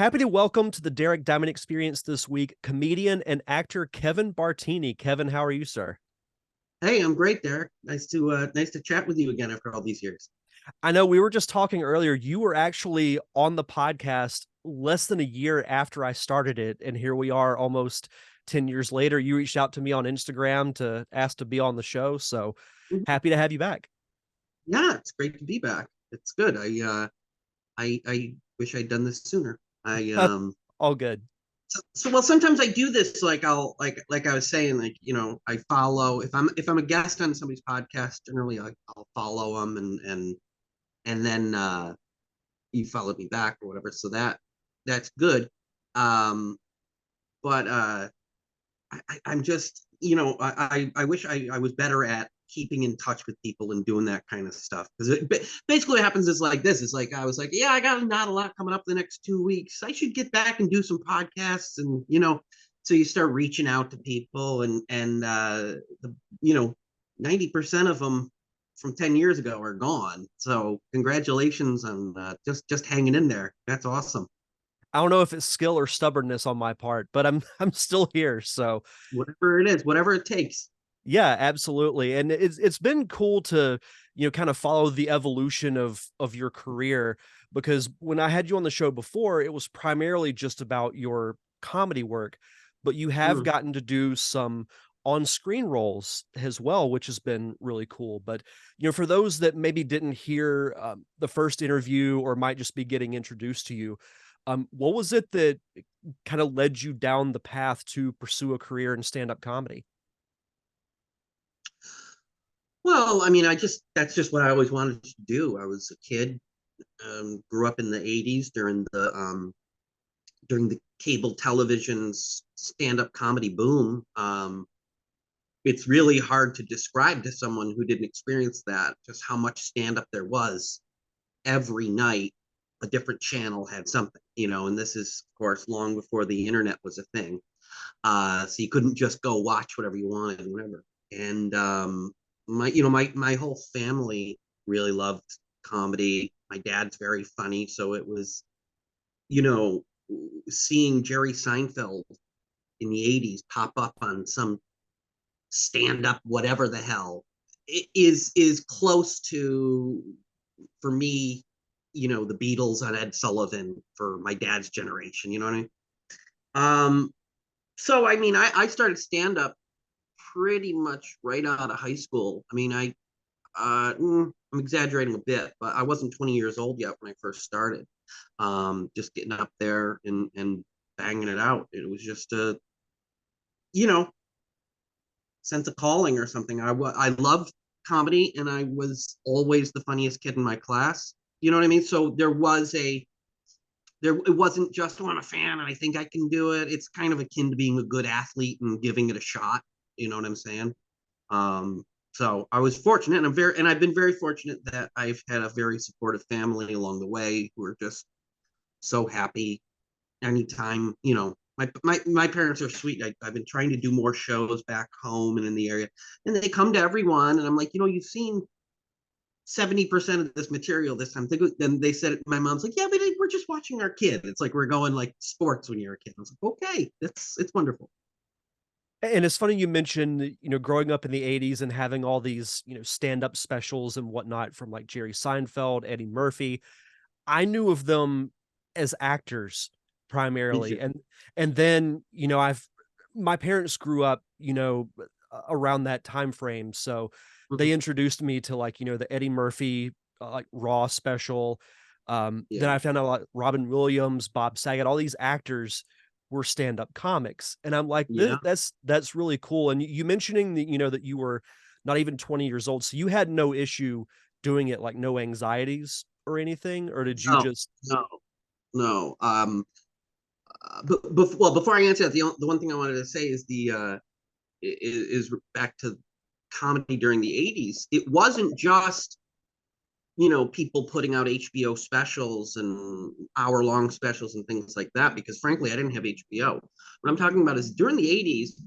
Happy to welcome to the Derek Diamond Experience this week, comedian and actor Kevin Bartini. Kevin, how are you, sir? Hey, I'm great, Derek. Nice to chat with you again after all these years. I know we were just talking earlier. You were actually on the podcast less than a year after I started it, and here we are almost 10 years later. You reached out to me on Instagram to ask to be on the show, so Mhm. happy to have you back. Yeah, it's great to be back. It's good. I wish I'd done this sooner. I All good. well, sometimes I do this like like I was saying, like, I follow if I'm a guest on somebody's podcast. Generally I'll follow them, and then you followed me back or whatever, so that's good. um but I'm just, I wish I was better at keeping in touch with people and doing that kind of stuff. Because basically what happens is like this. It's like I was like, yeah, I got not a lot coming up the next 2 weeks. I should get back and do some podcasts, and so you start reaching out to people, and the, you know, 90% of them from 10 years ago are gone. So congratulations on just hanging in there. That's awesome. I don't know if it's skill or stubbornness on my part, but I'm I'm still here. So Whatever it is, whatever it takes. yeah, absolutely. And it's been cool to, kind of follow the evolution of your career because when I had you on the show before, it was primarily just about your comedy work, but you have Mm. gotten to do some on-screen roles as well, which has been really cool. But, for those that maybe didn't hear the first interview or might just be getting introduced to you, what was it that kind of led you down the path to pursue a career in stand-up comedy? Well, I mean, that's just what I always wanted to do. I was a kid, grew up in the '80s during the cable television's stand-up comedy boom. It's really hard to describe to someone who didn't experience that just how much stand-up there was. Every night, a different channel had something, and this is, of course, long before the internet was a thing. So you couldn't just go watch whatever you wanted, whatever. And my whole family really loved comedy. My dad's very funny, so it was, you know, seeing Jerry Seinfeld in the '80s pop up on some stand up, whatever the hell, is close to, for me, the Beatles on Ed Sullivan for my dad's generation. You know what I mean? Um, so I mean, I started stand up pretty much right out of high school. I mean, I'm exaggerating a bit, but I wasn't 20 years old yet when I first started. Just getting up there and banging it out. It was just a, you know, sense of calling or something. I loved comedy, and I was always the funniest kid in my class. You know what I mean? So it wasn't just, oh, I'm a fan and I think I can do it. It's kind of akin to being a good athlete and giving it a shot. You know what I'm saying? Um, so I was fortunate, and I've been very fortunate that I've had a very supportive family along the way who are just so happy anytime. My parents are sweet. I've been trying to do more shows back home and in the area, and they come to everyone, and I'm like, you've seen 70% of this material this time. Then they said, my mom's like, yeah, but we're just watching our kid. It's like we're going like sports when you're a kid. I was like, okay, it's wonderful. And it's funny you mentioned, growing up in the 80s and having all these, stand-up specials and whatnot from like Jerry Seinfeld, Eddie Murphy. I knew of them as actors Me primarily. too. And then, I've my parents grew up, around that time frame. So Mhm. they introduced me to like, the Eddie Murphy like Raw special. Then Yeah, I found out like Robin Williams, Bob Saget, all these actors were stand-up comics. And I'm like, yeah. that's really cool. And you mentioning that, that you were not even 20 years old. So you had no issue doing it, like no anxieties or anything, or did you No, just no, no. Well, before I answer that, the one thing I wanted to say is is back to comedy during the '80s. It wasn't just, people putting out HBO specials and hour-long specials and things like that, because frankly, I didn't have HBO. What I'm talking about is during the '80s,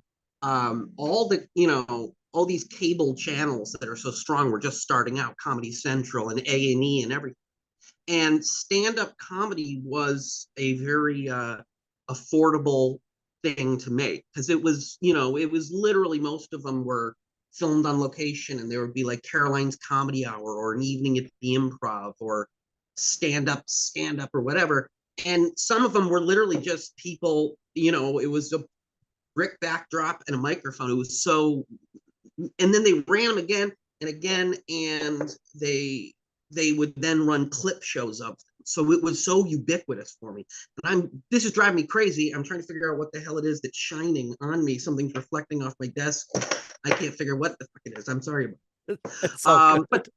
all these cable channels that are so strong were just starting out, Comedy Central and A&E and everything. And stand-up comedy was a very affordable thing to make, because it was, it was literally, most of them were filmed on location, and there would be like Caroline's Comedy Hour or an evening at the Improv or stand up or whatever. And some of them were literally just people, it was a brick backdrop and a microphone. It was so, and then they ran them again and again, and they would then run clip shows of them. So it was so ubiquitous for me. And this is driving me crazy. I'm trying to figure out what the hell it is that's shining on me. Something's reflecting off my desk. I can't figure what the fuck it is. I'm sorry. It's all good. But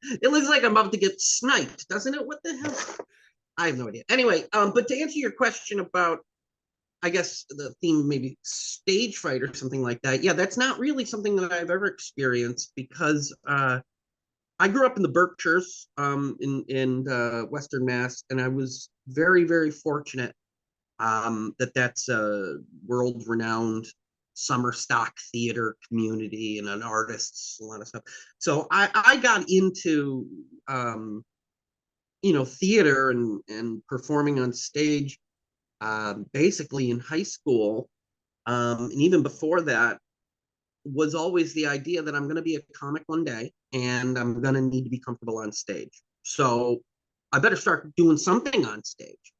it looks like I'm about to get sniped, doesn't it? What the hell? I have no idea. Anyway, but to answer your question about, I guess the theme maybe stage fright or something like that. Yeah, that's not really something that I've ever experienced, because I grew up in the Berkshires, in Western Mass, and I was very, very fortunate that's a world renowned summer stock theater community and an artists, a lot of stuff. So I got into theater and performing on stage basically in high school, and even before that, was always the idea that I'm going to be a comic one day, and I'm going to need to be comfortable on stage. So I better start doing something on stage.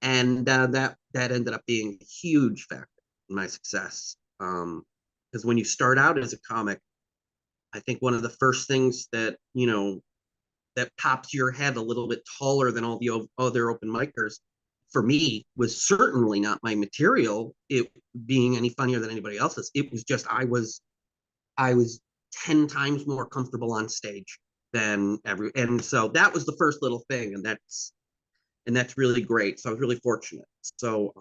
And that ended up being a huge factor in my success. Because when you start out as a comic, I think one of the first things that, that pops your head a little bit taller than all the other open micers, for me, was certainly not my material, it being any funnier than anybody else's. It was just I was 10 times more comfortable on stage than and so that was the first little thing, and that's really great. So I was really fortunate. So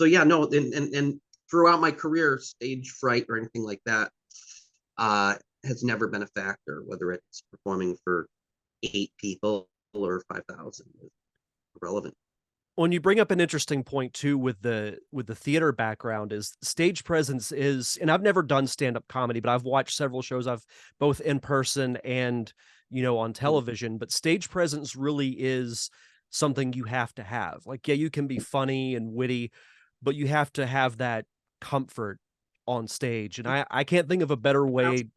yeah, no, and throughout my career, stage fright or anything like that uh has never been a factor, whether it's performing for 8 people or 5,000. Irrelevant. When you bring up an interesting point too with the theater background is stage presence is, and I've never done stand-up comedy, but I've watched several shows I've both in person and, on television, but stage presence really is something you have to have. Like, yeah, you can be funny and witty, but you have to have that comfort on stage. And I can't think of a better way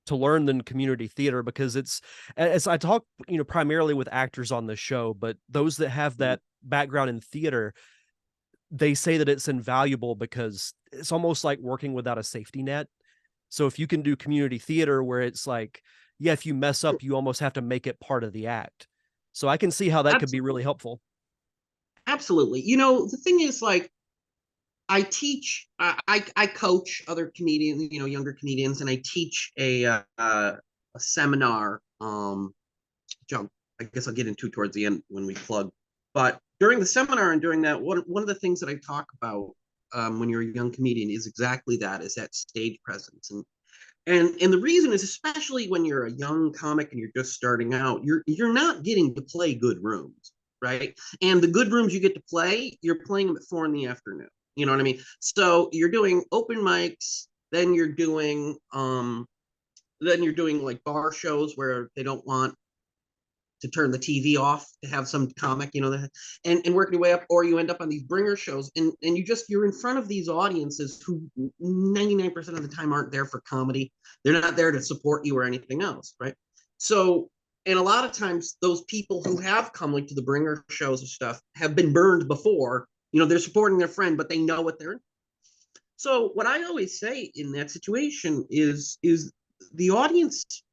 to learn than community theater, because it's, as I talk, primarily with actors on the show, but those that have that background in theater, they say that it's invaluable because it's almost like working without a safety net. So if you can do community theater where it's like, yeah, if you mess up, you almost have to make it part of the act. So I can see how that could be really helpful. Absolutely. The thing is, like, I teach, I coach other comedians, younger comedians, and I teach a seminar. Which I guess I'll get into towards the end when we plug. But during the seminar and during that, one of the things that I talk about when you're a young comedian is exactly that, is that stage presence. And the reason is, especially when you're a young comic and you're just starting out, you're not getting to play good rooms, right? And the good rooms you get to play, you're playing them at 4 in the afternoon. You know what I mean? So you're doing open mics, then you're doing like bar shows where they don't want to turn the TV off to have some comic, and working your way up, or you end up on these bringer shows, and you're in front of these audiences who 99% of the time aren't there for comedy. They're not there to support you or anything else, right? So, and a lot of times those people who have come like to the bringer shows and stuff have been burned before. They're supporting their friend, but they know what they're in. So what I always say in that situation is the audience,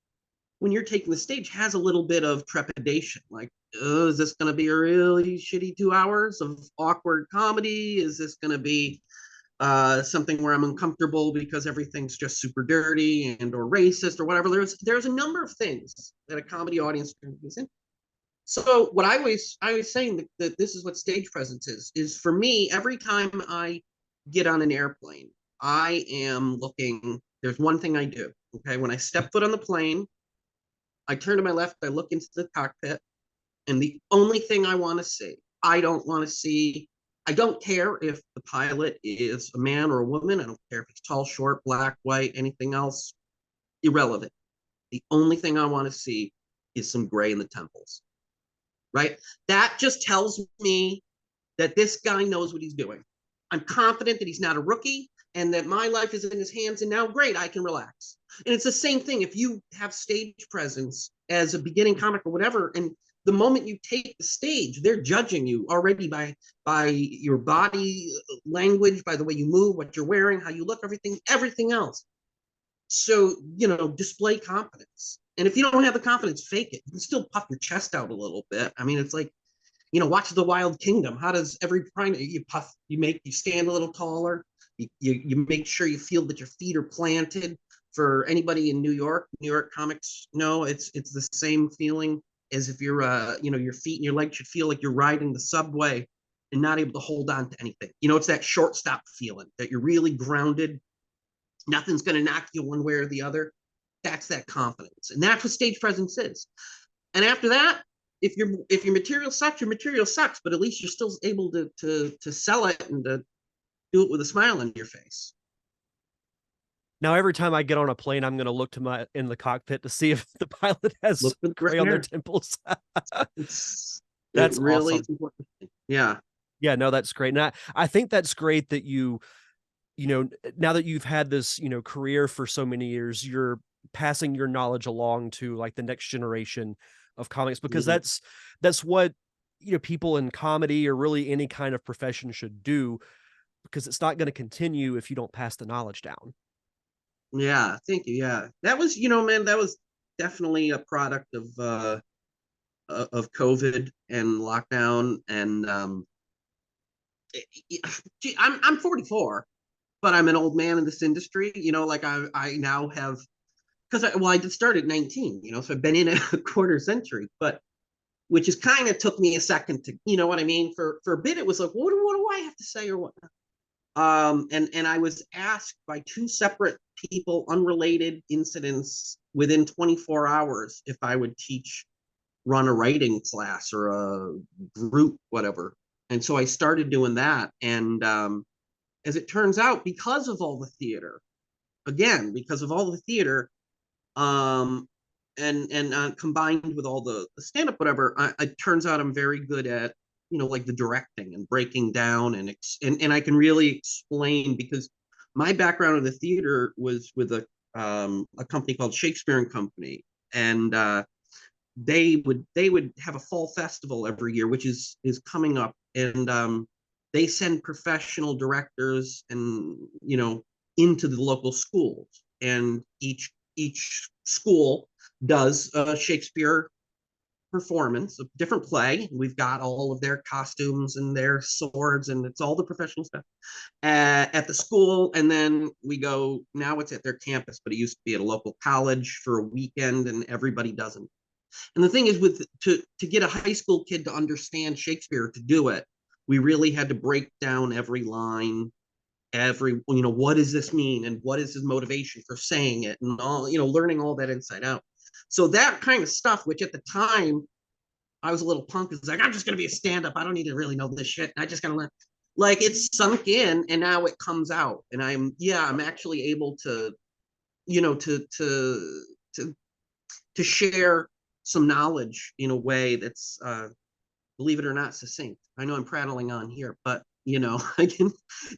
when you're taking the stage, has a little bit of trepidation, like, oh, is this going to be a really shitty 2 hours of awkward comedy? Is this going to be something where I'm uncomfortable because everything's just super dirty and or racist or whatever? There's a number of things that a comedy audience is in. So what I was saying that this is what stage presence is for me. Every time I get on an airplane, I am looking. There's one thing I do. Okay, when I step foot on the plane, I turn to my left, I look into the cockpit, and the only thing I want to see, I don't care if the pilot is a man or a woman. I don't care if he's tall, short, black, white, anything else. Irrelevant. The only thing I want to see is some gray in the temples. right? That just tells me that this guy knows what he's doing. I'm confident that he's not a rookie and that my life is in his hands. And now, great, I can relax. And it's the same thing if you have stage presence as a beginning comic or whatever. And the moment you take the stage, they're judging you already by your body language, by the way you move, what you're wearing, how you look, everything else. So, display confidence. And if you don't have the confidence, fake it. You can still puff your chest out a little bit. I mean, it's like, watch the Wild Kingdom. How does every primate you puff, you stand a little taller, you make sure you feel that your feet are planted. For anybody in New York comics know it's the same feeling as if you're your feet and your legs should feel like you're riding the subway and not able to hold on to anything. It's that shortstop feeling that you're really grounded. Nothing's going to knock you one way or the other. That's that confidence, and that's what stage presence is. And after that, if your material sucks, your material sucks, but at least you're still able to sell it and to do it with a smile on your face. Now, every time I get on a plane, I'm gonna look to my in the cockpit to see if the pilot has Look for the gray written on their there. temples. It That's really awesome. is important. Yeah. Yeah, no, that's great. And I think that's great that now that you've had this, career for so many years, you're passing your knowledge along to like the next generation of comics because Mhm. that's what people in comedy or really any kind of profession should do because it's not going to continue if you don't pass the knowledge down. Yeah. Thank you. Yeah. That was, man, that was definitely a product of COVID and lockdown. And I'm 44, but I'm an old man in this industry. Like I now have, because I did start at 19. So I've been in a quarter century, but which is kind of took me a second to, what I mean. For a bit, it was like, what do I have to say or what? And I was asked by two separate people, unrelated incidents, within 24 hours if I would run a writing class or a group, whatever. And so I started doing that. And as it turns out, because of all the theater, again, because of all the theater, um, and combined with all the stand up, whatever, it turns out I'm very good at like the directing and breaking down and I can really explain because my background in the theater was with a company called Shakespeare and Company, and they would have a fall festival every year, which is coming up, and they send professional directors and into the local schools, and each school does a Shakespeare performance, a different play. We've got all of their costumes and their swords, and it's all the professional stuff at the school. And then we go. Now it's at their campus, but it used to be at a local college for a weekend, and everybody doesn't. And the thing is, to get a high school kid to understand Shakespeare to do it, we really had to break down every line, what does this mean, and what is his motivation for saying it, and all learning all that inside out. So that kind of stuff, which at the time I was a little punk, is like, I'm just gonna be a stand-up. I don't need to really know this shit. I just gotta learn. Like it's sunk in, and now it comes out, and I'm actually able to you know to to share some knowledge in a way that's, believe it or not, succinct. I know I'm prattling on here, but I can.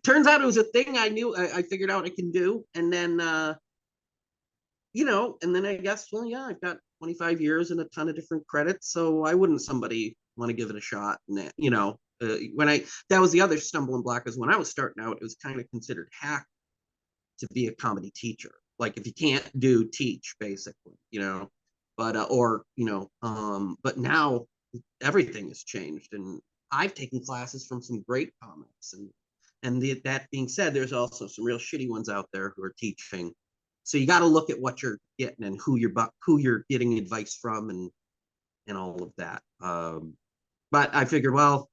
Turns out it was a thing I knew. I figured out I can do, and then I guess, well, yeah, I've got 25 years and a ton of different credits, so why wouldn't somebody want to give it a shot? And when that was the other stumbling block, is when I was starting out, it was kind of considered hack to be a comedy teacher. Like if you can't teach, basically, but but now everything has changed, and I've taken classes from some great comics, and that being said, there's also some real shitty ones out there who are teaching. So you got to look at what you're getting and who you're getting advice from, and all of that. But I figured, well,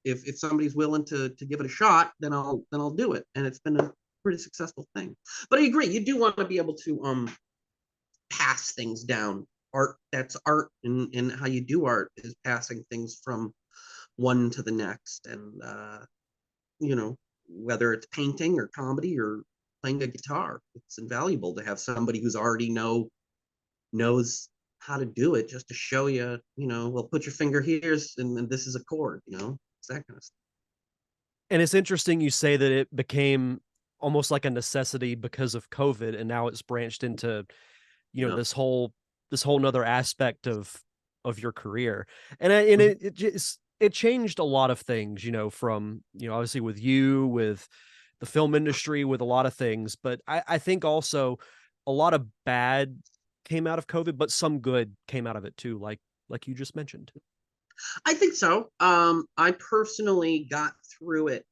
if somebody's willing to give it a shot, then I'll do it, and it's been a pretty successful thing. But I agree, you do want to be able to pass things down. That's art, and how you do art is passing things from one to the next, and you know whether it's painting or comedy or playing a guitar, it's invaluable to have somebody who's already knows how to do it just to show you, well, put your finger here and this is a chord, it's that kind of stuff. And it's interesting you say that it became almost like a necessity because of COVID, and now it's branched into, Yeah. this whole 'nother aspect of your career. And Mhm. it just it changed a lot of things, from, obviously with you, with the film industry, with a lot of things, but I think also a lot of bad came out of COVID, but some good came out of it too, like you just mentioned. I think so. I personally got through it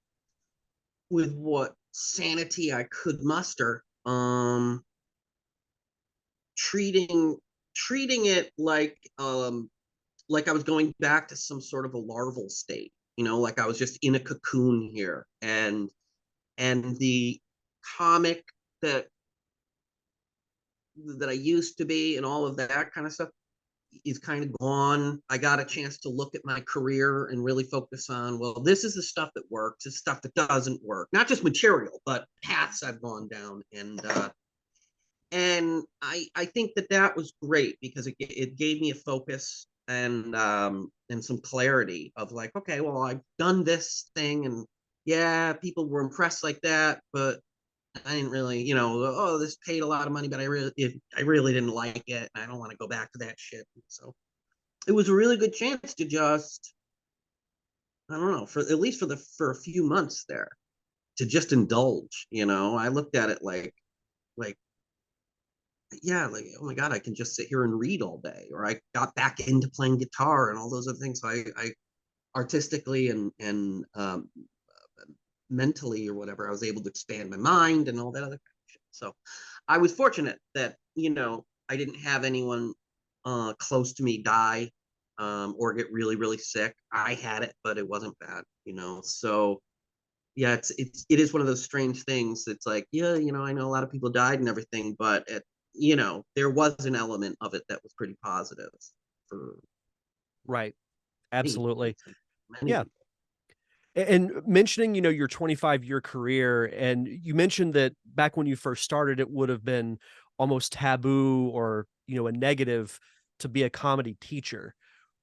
with what sanity I could muster. Treating treating it like I was going back to some sort of a larval state, like I was just in a cocoon here, and the comic that that I used to be and all of that kind of stuff is kind of gone. I got a chance to look at my career and really focus on, well, this is the stuff that works, this stuff that doesn't work, not just material, but paths I've gone down, and I think that that was great because it gave me a focus and some clarity of like, okay, well, I've done this thing, and yeah, people were impressed like that, but I didn't really, oh, this paid a lot of money, but I really didn't like it, and I don't want to go back to that shit. So it was a really good chance to just, I don't know, for at least for a few months there, to just indulge. I looked at it like yeah, like, oh my God, I can just sit here and read all day. Or I got back into playing guitar and all those other things. So I artistically and mentally or whatever, I was able to expand my mind and all that other kind of shit. So I was fortunate that, I didn't have anyone close to me die or get really, really sick. I had it, but it wasn't bad. So yeah, it is one of those strange things. It's like, yeah, I know a lot of people died and everything, but there was an element of it that was pretty positive for Right. me and Absolutely. for many Yeah. people. And mentioning, your 25-year career, and you mentioned that back when you first started, it would have been almost taboo or, a negative to be a comedy teacher.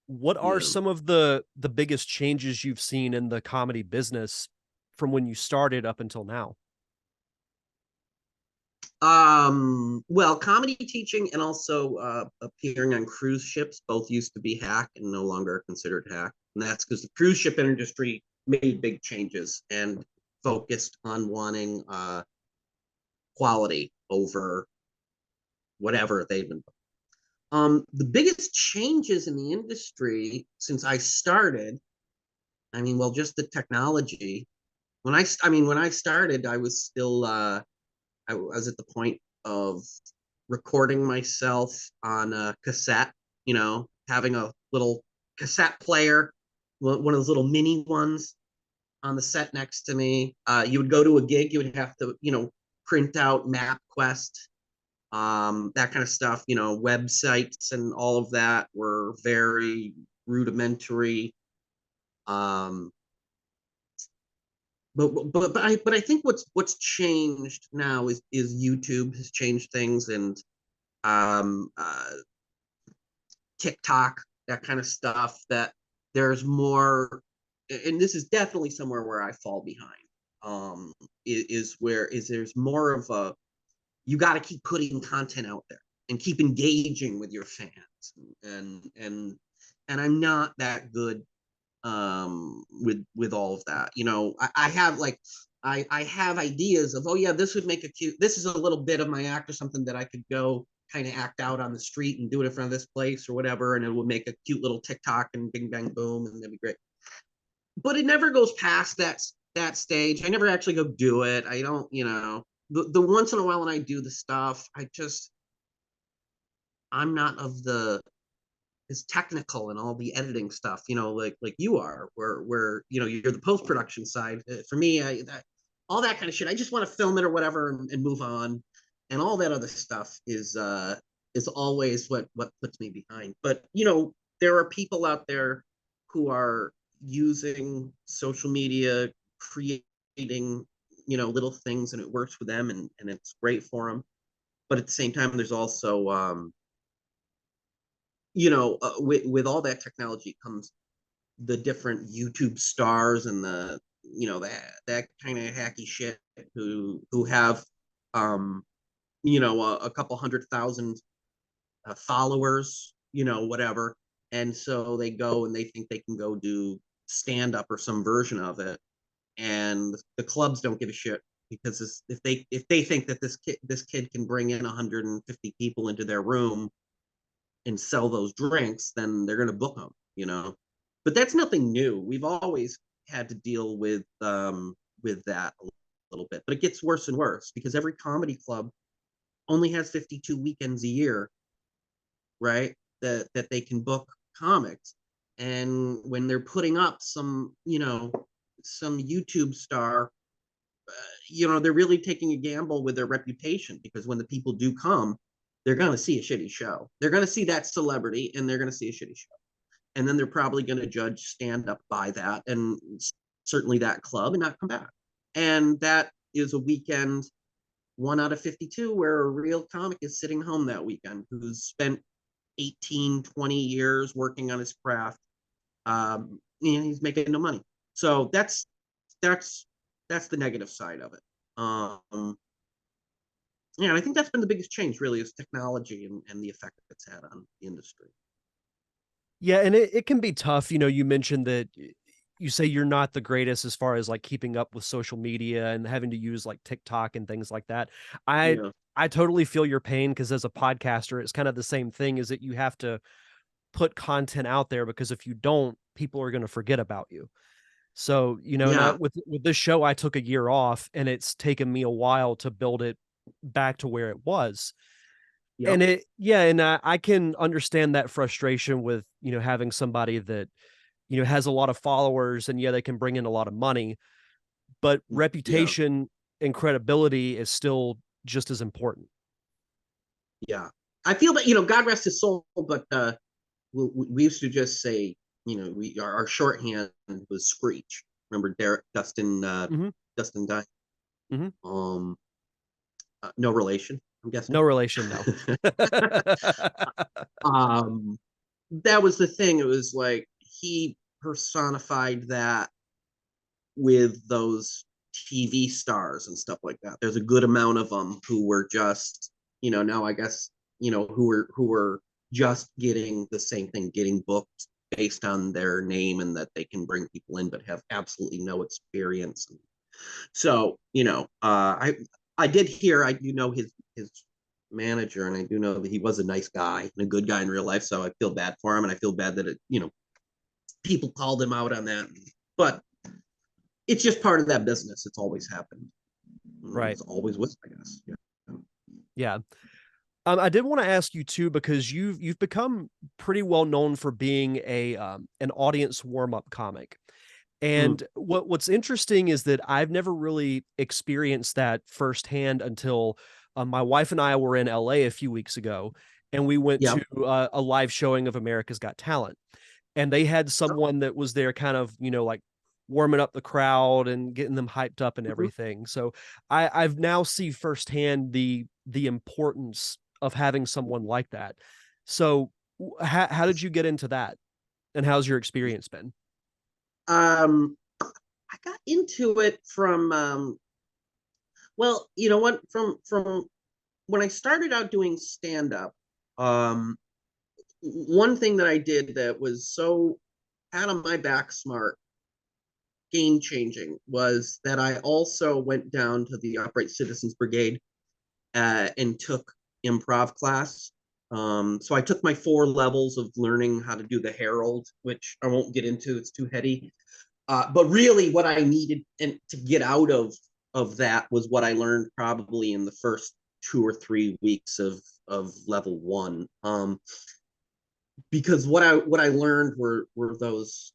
What are Yeah. some of the biggest changes you've seen in the comedy business from when you started up until now? Well, comedy teaching and also appearing on cruise ships both used to be hack and no longer are considered hack. And that's because the cruise ship industry made big changes and focused on wanting quality over whatever they've been. The biggest changes in the industry since I started, I mean, well, just the technology. When I started, I was still, I was at the point of recording myself on a cassette, having a little cassette player, one of those little mini ones on the set next to me. You would go to a gig, you would have to, print out MapQuest, that kind of stuff. Websites and all of that were very rudimentary. Um, but I think what's changed now is YouTube has changed things, and um, uh, TikTok, that kind of stuff. That there's more, and this is definitely somewhere where I fall behind. Is there's more of a, you got to keep putting content out there and keep engaging with your fans, and and and I'm not that good with all of that. I have like, I have ideas of, oh yeah, this would make a cute, this is a little bit of my act or something that I could go kind of act out on the street and do it in front of this place or whatever, and it would make a cute little TikTok and bing bang boom, and that'd be great. But it never goes past that stage. I never actually go do it. I don't, the once in a while when I do the stuff, I'm not of the is technical and all the editing stuff, like you are, where you're the post production side. For me, all that kind of shit, I just want to film it or whatever and move on, and all that other stuff is always what puts me behind. But there are people out there who are using social media, creating little things, and it works for them, and it's great for them. But at the same time, there's also with all that technology comes the different YouTube stars and the that kind of hacky shit who have a couple 100,000 followers, whatever, and so they go and they think they can go do stand up or some version of it, and the clubs don't give a shit because if they think that this kid can bring in 150 people into their room and sell those drinks, then they're going to book them. But that's nothing new. We've always had to deal with that a little bit, but it gets worse and worse because every comedy club only has 52 weekends a year, right? That they can book comics, and when they're putting up some YouTube star, they're really taking a gamble with their reputation because when the people do come, they're going to see a shitty show. They're going to see that celebrity and they're going to see a shitty show. And then they're probably going to judge stand up by that and certainly that club and not come back. And that is a weekend, 1 out of 52, where a real comic is sitting home that weekend who's spent 18, 20 years working on his craft. And he's making no money. So that's the negative side of it. Yeah, and I think that's been the biggest change, really, is technology and the effect it's had on the industry. Yeah, and it can be tough. You mentioned that you say you're not the greatest as far as like keeping up with social media and having to use like TikTok and things like that. I Yeah, I totally feel your pain because as a podcaster, it's kind of the same thing is that you have to put content out there because if you don't, people are going to forget about you. So, and yeah, with this show, I took a year off and it's taken me a while to build it back to where it was. yep, And yeah, and I can understand that frustration with, having somebody that, has a lot of followers and yeah, they can bring in a lot of money, but yeah, reputation and credibility is still just as important. yeah. I feel that God rest his soul, but we used to just say, our shorthand was Screech. Remember Derek Mhm, Dustin died. mhm. Um, no relation, I'm No guessing. relation, no. um, that was the thing. It was like he personified that with those TV stars and stuff like that. There's a good amount of them who were just, now I guess, who were just getting the same thing, getting booked based on their name and that they can bring people in, but have absolutely no experience. So, I did hear, I do know his manager, and I do know that he was a nice guy and a good guy in real life. So I feel bad for him, and I feel bad that people called him out on that. But it's just part of that business. It's always happened. Right. It's always was, I guess. Yeah. Yeah. I did want to ask you too because you've become pretty well known for being an audience warm up comic. Mm, And what's interesting is that I've never really experienced that firsthand until my wife and I were in LA a few weeks ago, and we went yeah. to a live showing of America's Got Talent, and they had someone that was there, kind of like warming up the crowd and getting them hyped up and Mhm. everything. So I've now see firsthand the importance of having someone like that. So how did you get into that, and how's your experience been? I got into it from well, you know what, from when I started out doing stand up. Um, one thing that I did that was so out of my back smart, game changing, was that I also went down to the Upright Citizens Brigade and took improv class. So I took my 4 levels of learning how to do the Herald, which I won't get into; it's too heady. But really, what I needed and to get out of that was what I learned probably in the first 2 or 3 weeks of level one. Because what I learned were those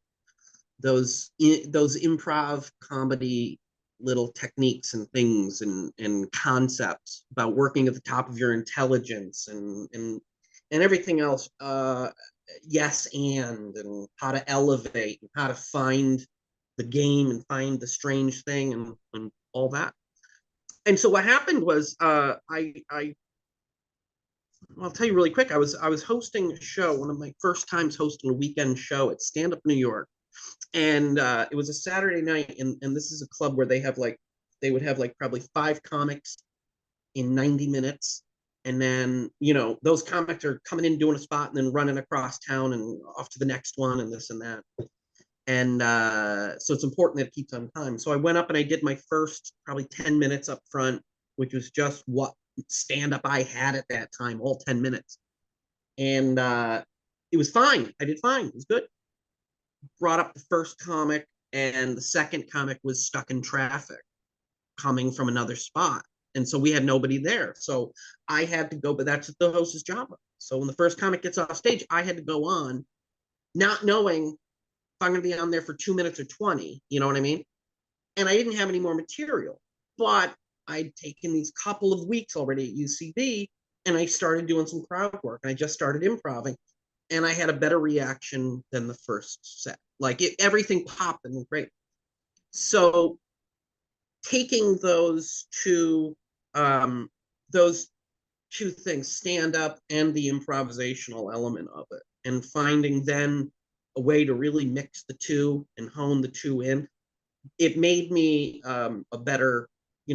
improv comedy little techniques and things and concepts about working at the top of your intelligence and everything else, yes and how to elevate and how to find the game and find the strange thing and all that. And so what happened was, I I'll tell you really quick. I was hosting a show, one of my first times hosting a weekend show at Stand Up New York, and it was a Saturday night, and this is a club where they would have like probably five comics in 90 minutes. And then, those comics are coming in, doing a spot, and then running across town and off to the next one and this and that. And so it's important that it keeps on time. So I went up and I did my first probably 10 minutes up front, which was just what stand up I had at that time, all 10 minutes. And it was fine. I did fine. It was good. Brought up the first comic, and the second comic was stuck in traffic coming from another spot. And so we had nobody there. So I had to go, but that's the host's job. So when the first comic gets off stage, I had to go on, not knowing if I'm going to be on there for 2 minutes or 20, you know what I mean? And I didn't have any more material, but I'd taken these couple of weeks already at UCB, and I started doing some crowd work, and I just started improving, and I had a better reaction than the first set. Like everything popped and was great. So taking um, those two things, stand up and the improvisational element of it, and finding then a way to really mix the two and hone the two in, it made me a better,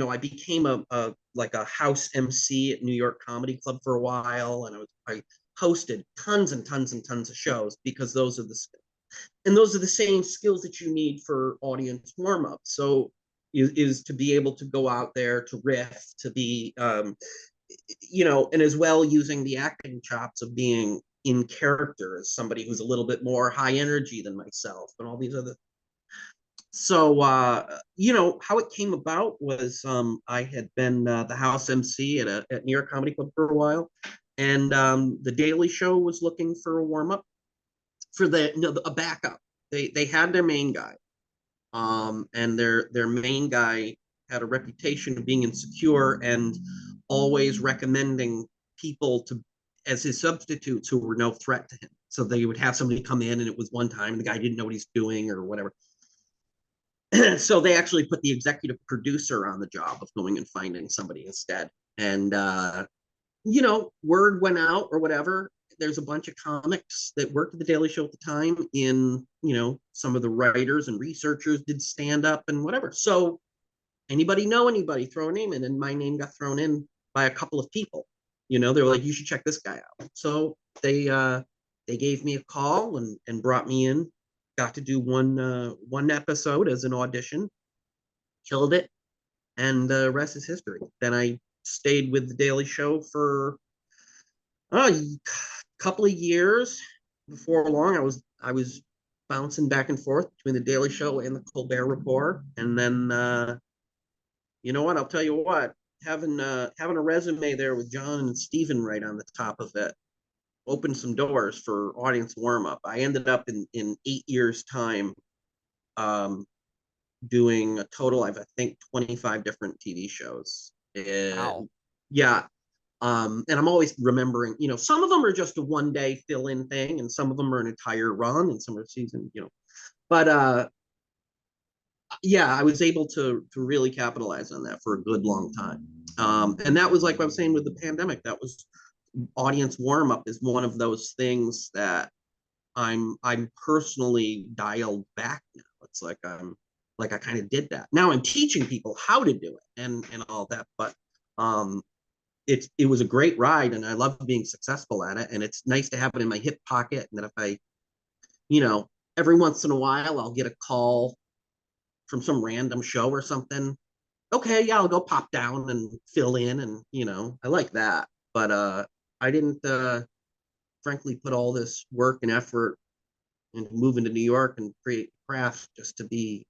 I became a like a house MC at New York Comedy Club for a while, and I hosted tons and tons and tons of shows, because those are the same skills that you need for audience warm up. So is to be able to go out there to riff, to be and as well using the acting chops of being in character as somebody who's a little bit more high energy than myself, and all these other. So how it came about was, I had been the house MC at New York Comedy Club for a while, and the Daily Show was looking for a warm up for a backup. They had their main guy, and their main guy had a reputation of being insecure and always recommending people to as his substitutes who were no threat to him. So they would have somebody come in, and it was one time and the guy didn't know what he's doing or whatever. So they actually put the executive producer on the job of going and finding somebody instead. And word went out or whatever. There's a bunch of comics that worked at the Daily Show at the time. Some of the writers and researchers did stand up and whatever. So anybody know anybody, throw a name in, and my name got thrown in by a couple of people. They were like, you should check this guy out. So they gave me a call and brought me in. Got to do one episode as an audition, killed it, and the rest is history. Then I stayed with the Daily Show for a couple of years. Before long, I was bouncing back and forth between the Daily Show and the Colbert Report, and then you know what? I'll tell you what. Having a resume there with John and Stephen right on the top of it opened some doors for audience warm up. I ended up in 8 years time, um, doing a total of, I think, 25 different TV shows. Wow. And yeah. And I'm always remembering, some of them are just a 1 day fill in thing, and some of them are an entire run, and some are season, but yeah, I was able to really capitalize on that for a good long time. And that was like I was saying with the pandemic, that was audience warm up is one of those things that I'm personally dialed back now. It's like I kind of did that. Now I'm teaching people how to do it and all that, but um it was a great ride, and I love being successful at it, and it's nice to have it in my hip pocket, and that if I, you know, every once in a while I'll get a call from some random show or something. Okay, yeah, I'll go pop down and fill in, and I like that. But I didn't frankly put all this work and effort into moving to New York and create craft just to be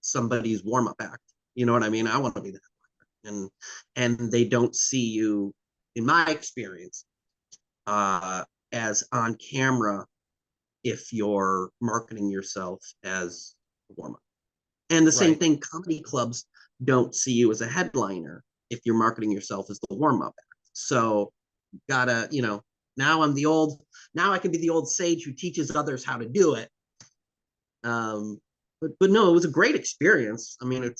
somebody's warm up act. You know what I mean? I want to be that, and they don't see you, in my experience, uh, as on camera if you're marketing yourself as a warm up. And the same Right. thing, comedy clubs don't see you as a headliner if you're marketing yourself as the warm up act. So gotta, now now I can be the old sage who teaches others how to do it. But no, it was a great experience. I mean,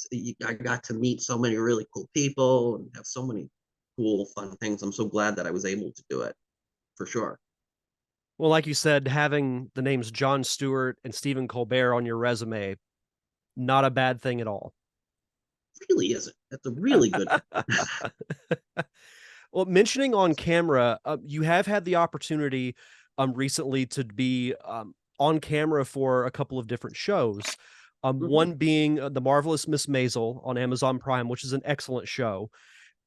I got to meet so many really cool people and have so many cool, fun things. I'm so glad that I was able to do it for sure. Well, like you said, having the names Jon Stewart and Stephen Colbert on your resume, not a bad thing at all. Really isn't. That's a really good. Well, mentioning on camera, you have had the opportunity recently to be on camera for a couple of different shows. Mhm. One being The Marvelous Miss Maisel on Amazon Prime, which is an excellent show,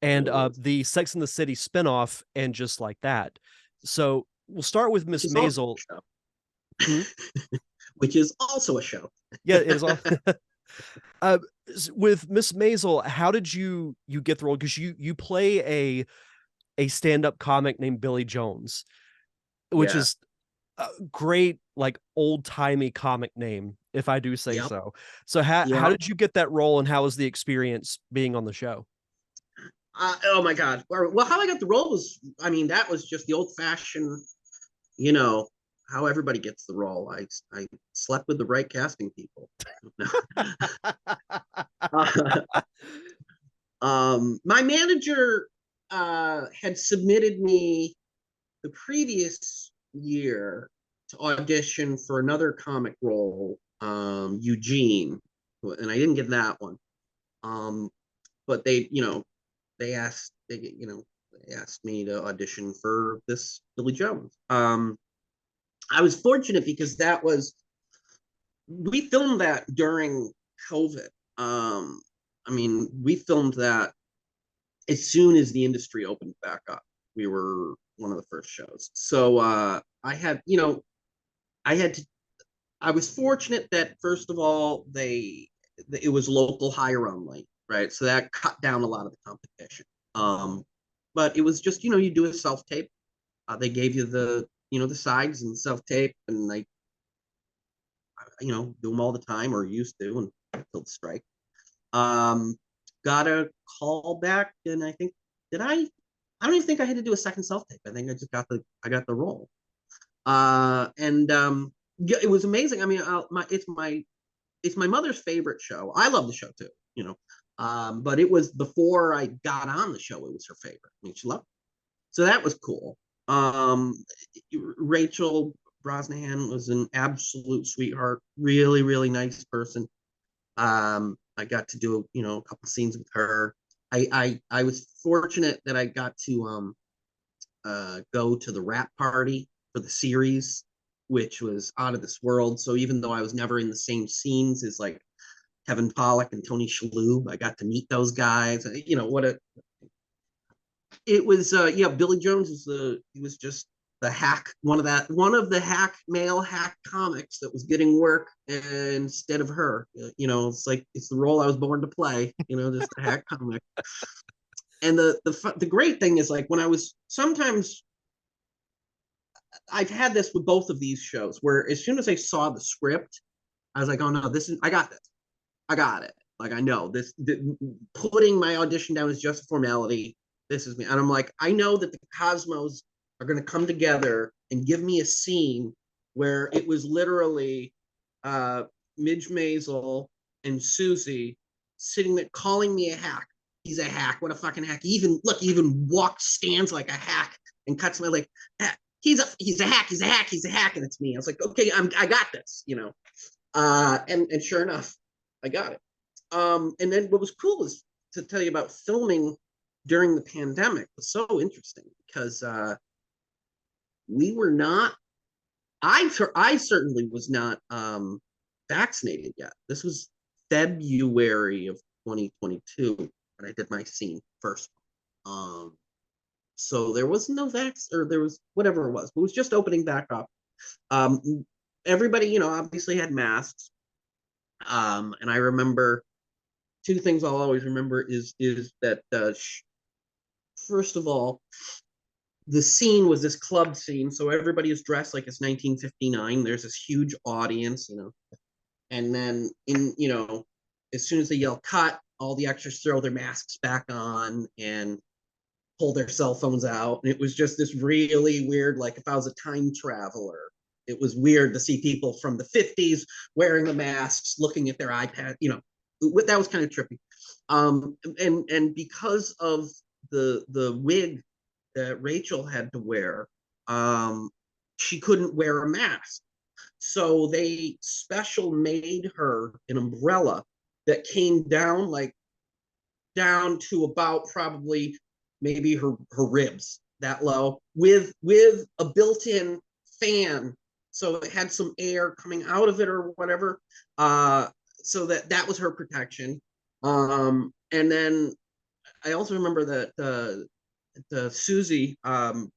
and It is. the Sex and the City spinoff, and Just Like That. So we'll start with Which Miss is also Maisel. a show. Hmm? Which is also a show. Yeah, it is all. uh, with Miss Maisel, how did you get the role? Because you play a stand up comic named Billy Jones, which Yeah. is a great, like, old timey comic name, if I do say Yep. so. So how Yep. did you get that role, and how was the experience being on the show? Oh my God. Well, how I got the role was, I mean, that was just the old fashioned, you know, how everybody gets the role. I slept with the right casting people. My manager had submitted me the previous year to audition for another comic role, Eugene, and I didn't get that one. Um, but they asked me to audition for this Billy Jones. I was fortunate because that was we filmed that during COVID. Um, I mean, we filmed that as soon as the industry opened back up. We were one of the first shows. So I had, I had to. I was fortunate that first of all, it was local hire only, right? So that cut down a lot of the competition. Um, but it was just, you do a self tape. They gave you the sides and self tape, and do them all the time, or used to, and until the strike. Um, got a call back, and I think did I? I don't even think I had to do a second self tape. I think I got the role. And Yeah, it was amazing. I mean, it's my mother's favorite show. I love the show too, but it was before I got on the show. It was her favorite. I mean, she loved it. So that was cool. Um, Rachel Brosnahan was an absolute sweetheart, really, really nice person. I got to do a couple scenes with her. I was fortunate that I got to go to the wrap party for the series, which was out of this world. So even though I was never in the same scenes as like Kevin Pollak and Tony Shalhoub, I got to meet those guys. What a it was. Yeah, Billy Jones he was just the hack, one of the male hack comics that was getting work instead of her. It's like it's the role I was born to play. Just a hack comic. And the great thing is, like, when I was sometimes I've had this with both of these shows where as soon as I saw the script, I was like, oh no, I got this. I got it. Like, I know putting my audition down is just a formality. This is me. And I'm like, I know that the Cosmos are going to come together and give me a scene where it was literally uh, Midge Maisel and Susie sitting there calling me a hack. He's a hack. What a fucking hack. He even stands like a hack and cuts my leg. He's a hack. He's a hack. He's a hack. And it's me. I was like, okay, I got this. And sure enough, I got it. And then what was cool is to tell you about filming during the pandemic was so interesting because we were not. I certainly was not vaccinated yet. This was February of 2022 when I did my scene first. Um, so there was no vax, or there was whatever it was, but it was just opening back up. Um, Everybody, obviously had masks. And I remember two things I'll always remember is that first of all, the scene was this club scene, so everybody is dressed like it's 1959. There's this huge audience, and then as soon as they yell cut, all the extras throw their masks back on and pull their cell phones out, and it was just this really weird. Like, if I was a time traveler, it was weird to see people from the 50s wearing the masks, looking at their iPad. That was kind of trippy. And because of the wig that Rachel had to wear, um, she couldn't wear a mask. So they special made her an umbrella that came down like down to about probably maybe her ribs that low with a built-in fan, so it had some air coming out of it or whatever, so that was her protection. And then I also remember that the Susie, I'm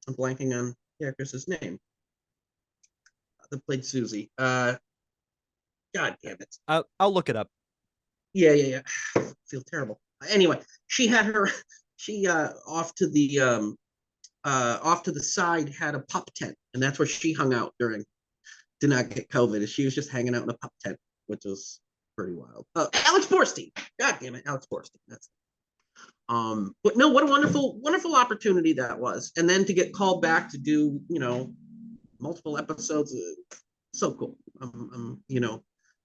blanking on the actress's name that played Susie. God damn it. I'll look it up. Yeah. I feel terrible. Anyway, she had her she off to the side had a pup tent, and that's where she hung out during did not get COVID. She was just hanging out in a pup tent, which was pretty wild. Alex Borstein. God damn it, Alex Borstein. That's but no, what a wonderful opportunity that was. And then to get called back to do, multiple episodes, so cool. And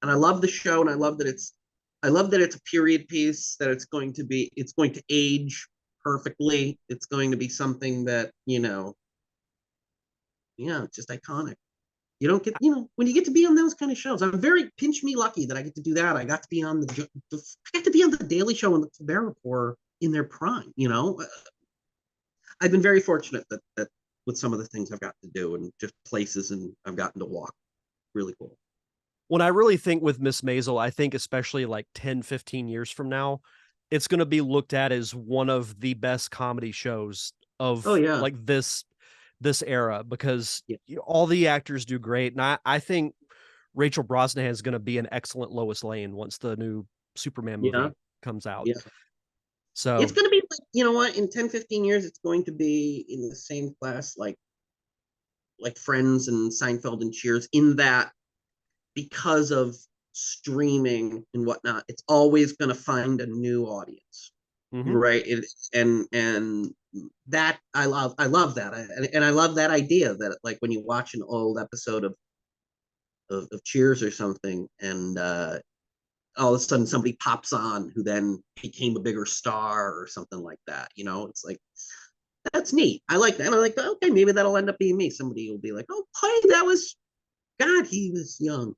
I love the show, and I love that it's a period piece, that it's going to age perfectly. It's going to be something that, just iconic. You don't get, when you get to be on those kind of shows. I'm very pinch me lucky that I get to do that. I got to be on I got to be on the Daily Show and the Colbert Report in their prime. I've been very fortunate that with some of the things I've got to do and just places and I've gotten to walk. Really cool. When I really think with Miss Maisel, I think especially like 10, 15 years from now, it's going to be looked at as one of the best comedy shows Oh of yeah, like this era, because yeah, all the actors do great. And I think Rachel Brosnahan is going to be an excellent Lois Lane once the new Superman yeah, movie comes out. yeah. It's So, going to be like, you know what, in 10, 15 years, it's going to be in the same class like Friends and Seinfeld and Cheers, in that because of streaming and whatnot, it's always going to find a new audience, mhm. right? And that I love that, and I love that idea that like when you watch an old episode of Cheers or something, and all of a sudden somebody pops on who then became a bigger star or something like that. It's like that's neat. I like that. And I like that. Okay, maybe that'll end up being me. Somebody will be like, "Oh, hey, that was God. He was young."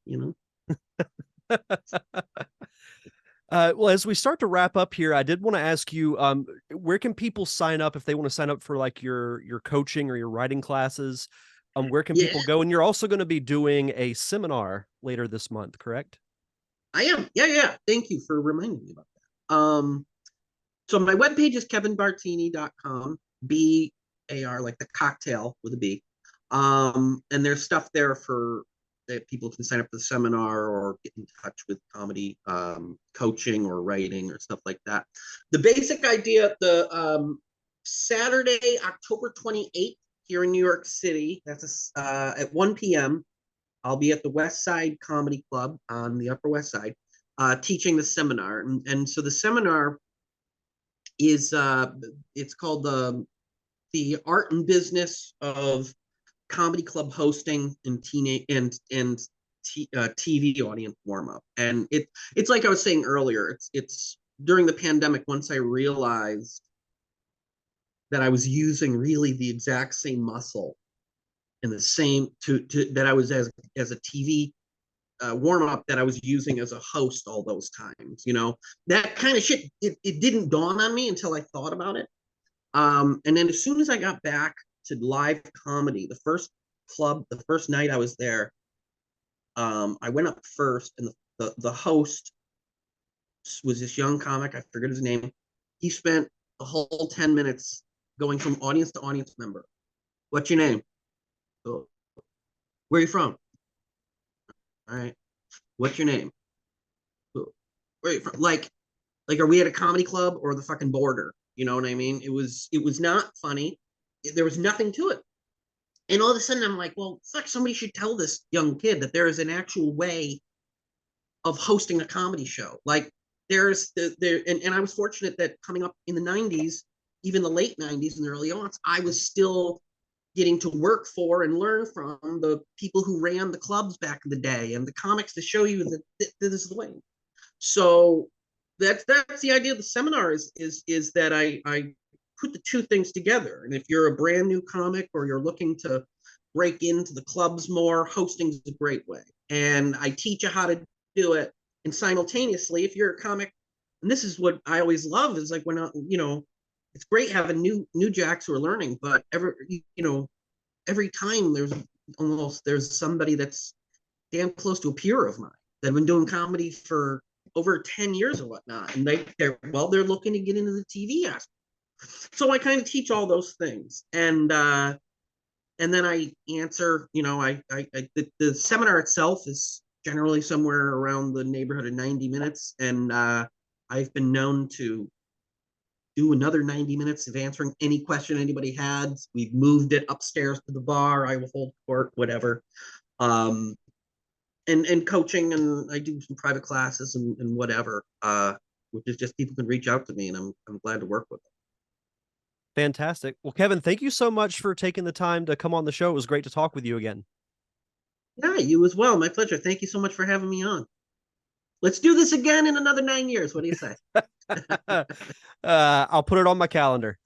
Well, as we start to wrap up here, I did want to ask you, where can people sign up if they want to sign up for like your coaching or your writing classes? Where can Yeah, people go? And you're also going to be doing a seminar later this month, correct? I am. Yeah. Thank you for reminding me about that. So my webpage is kevinbartini.com, BAR, like the cocktail with a B. And there's stuff there for that people can sign up for the seminar or get in touch with comedy coaching or writing or stuff like that. The basic idea, the Saturday, October 28th, here in New York City, that's at 1 p.m. I'll be at the West Side Comedy Club on the Upper West Side, teaching the seminar. And so the seminar is it's called the art and business of comedy club hosting and teenage and TV audience warm up. And it's like I was saying earlier. It's during the pandemic, once I realized that I was using really the exact same muscle and the same to that I was as a TV warm up that I was using as a host all those times. That kind of shit. It didn't dawn on me until I thought about it. And then as soon as I got back to live comedy, the first night I was there, I went up first, and the host was this young comic. I forget his name. He spent the whole 10 minutes going from audience to audience member. What's your name? Oh, where are you from? All right. What's your name? Oh, where are you from? Like, are we at a comedy club or the fucking border? You know what I mean? It was not funny. There was nothing to it. And all of a sudden I'm like, well, fuck, somebody should tell this young kid that there is an actual way of hosting a comedy show. Like and I was fortunate that coming up in the 90s, even the late 90s and the early aughts, I was still getting to work for and learn from the people who ran the clubs back in the day and the comics to show you that this is the way. So That's the idea of the seminar is that I put the two things together. And if you're a brand new comic or you're looking to break into the clubs more, hosting is a great way. And I teach you how to do it. And simultaneously, if you're a comic, and this is what I always love is like when it's great having new jacks who are learning, but every time there's somebody that's damn close to a peer of mine that have been doing comedy for over 10 years or whatnot. And they're looking to get into the TV aspect. So I kind of teach all those things. And then I answer, the seminar itself is generally somewhere around the neighborhood of 90 minutes. And I've been known to do another 90 minutes of answering any question anybody had. We've moved it upstairs to the bar. I will hold court, whatever. Um, and coaching, and I do some private classes and whatever, which is just people can reach out to me, and I'm glad to work with them. Fantastic. Well, Kevin, thank you so much for taking the time to come on the show. It was great to talk with you again. Yeah, you as well. My pleasure. Thank you so much for having me on. Let's do this again in another 9 years. What do you say? I'll put it on my calendar.